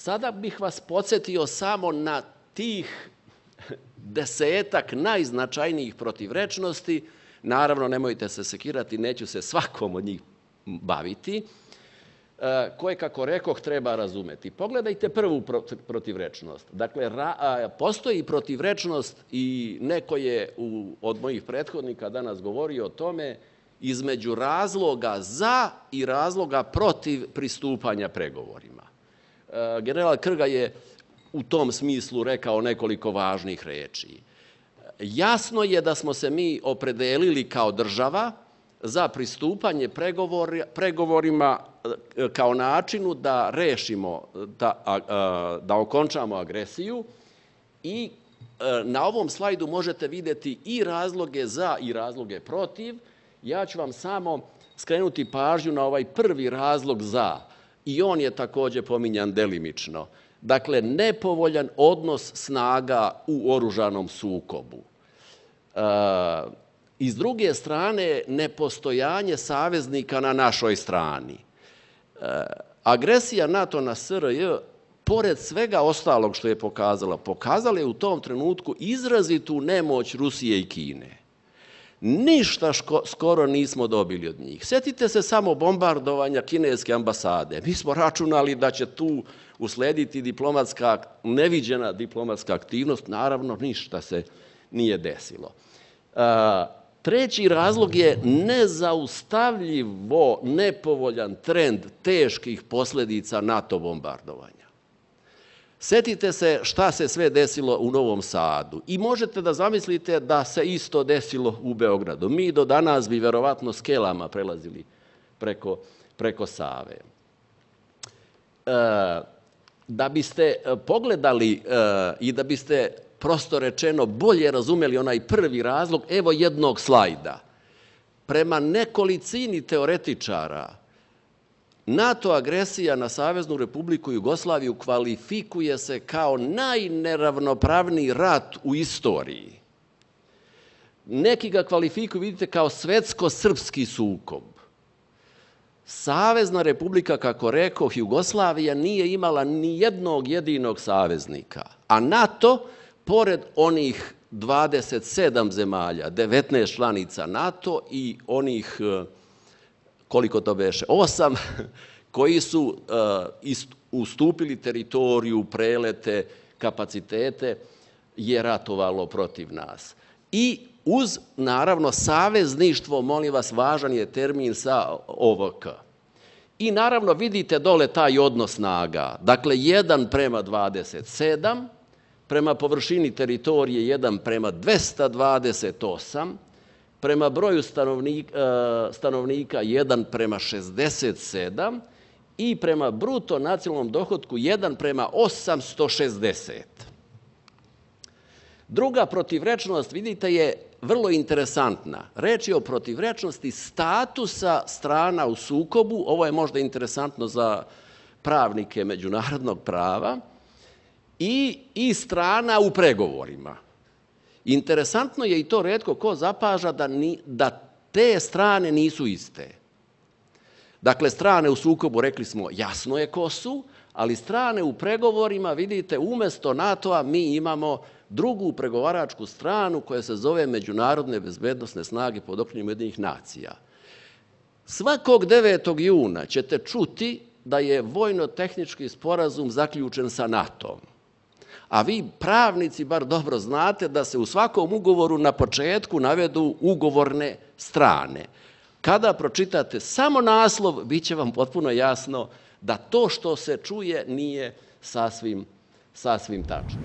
Sada bih vas podsjetio samo na tih 10-ak najznačajnijih protivrečnosti. Naravno, nemojte se sekirati, neću se svakom od njih baviti, koje, kako rekoh, treba razumeti. Pogledajte prvu protivrečnost. Dakle, postoji protivrečnost i neko je od mojih prethodnika danas govorio o tome između razloga za i razloga protiv pristupanja pregovorima. General Krga je u tom smislu rekao nekoliko važnih reči. Jasno je da smo se mi opredelili kao država za pristupanje pregovorima kao načinu da rešimo, da okončamo agresiju i na ovom slajdu možete vidjeti i razloge za i razloge protiv. Ja ću vam samo skrenuti pažnju na ovaj prvi razlog za i on je također pominjan delimično. Dakle, nepovoljan odnos snaga u oružanom sukobu. I s druge strane, nepostojanje saveznika na našoj strani. Agresija NATO na SRJ, pored svega ostalog što je pokazala je u tom trenutku izrazitu nemoć Rusije i Kine. Ništa skoro nismo dobili od njih. Sjetite se samo bombardovanja kineske ambasade. Mi smo računali da će tu uslediti neviđena diplomatska aktivnost. Naravno, ništa se nije desilo. Treći razlog je nezaustavljivo nepovoljan trend teških posljedica NATO bombardovanja. Sjetite se šta se sve desilo u Novom Sadu i možete da zamislite da se isto desilo u Beogradu. Mi do danas bi verovatno skelama prelazili preko Save. Da biste pogledali i da biste prosto rečeno bolje razumeli onaj prvi razlog, evo jednog slajda. Prema nekolicini teoretičara, NATO agresija na Saveznu Republiku Jugoslaviju kvalifikuje se kao najneravnopravniji rat u istoriji. Neki ga kvalifikuju, vidite, kao svetsko-srpski sukob. Savezna Republika, kako rekoh, Jugoslavija nije imala ni jednog jedinog saveznika, a NATO, pored onih 27 zemalja, 19 članica NATO i onih, koliko to beše, 8 koji su ustupili teritoriju, prelete, kapacitete, je ratovalo protiv nas. I uz, naravno, savezništvo, molim vas, važan je termin sa OVK. I naravno vidite dole taj odnos snaga. Dakle, 1:27, prema površini teritorije 1:228, prema broju stanovnika 1:67 i prema bruto nacionalnom dohotku 1:860. Druga protivrečnost, vidite, je vrlo interesantna. Reč je o protivrečnosti statusa strana u sukobu. Ovo je možda interesantno za pravnike međunarodnog prava i strana u pregovorima. Interesantno je i to retko ko zapaža da te strane nisu iste. Dakle, strane u sukobu, rekli smo, jasno je ko su, ali strane u pregovorima, vidite, umjesto NATO-a mi imamo drugu pregovaračku stranu koja se zove Međunarodne bezbednosne snage pod okriljem Ujedinjenih nacija. Svakog 9. juna ćete čuti da je vojno-tehnički sporazum zaključen sa NATO-om. A vi, pravnici, bar dobro znate da se u svakom ugovoru na početku navedu ugovorne strane. Kada pročitate samo naslov, bit će vam potpuno jasno da to što se čuje nije sasvim tačno.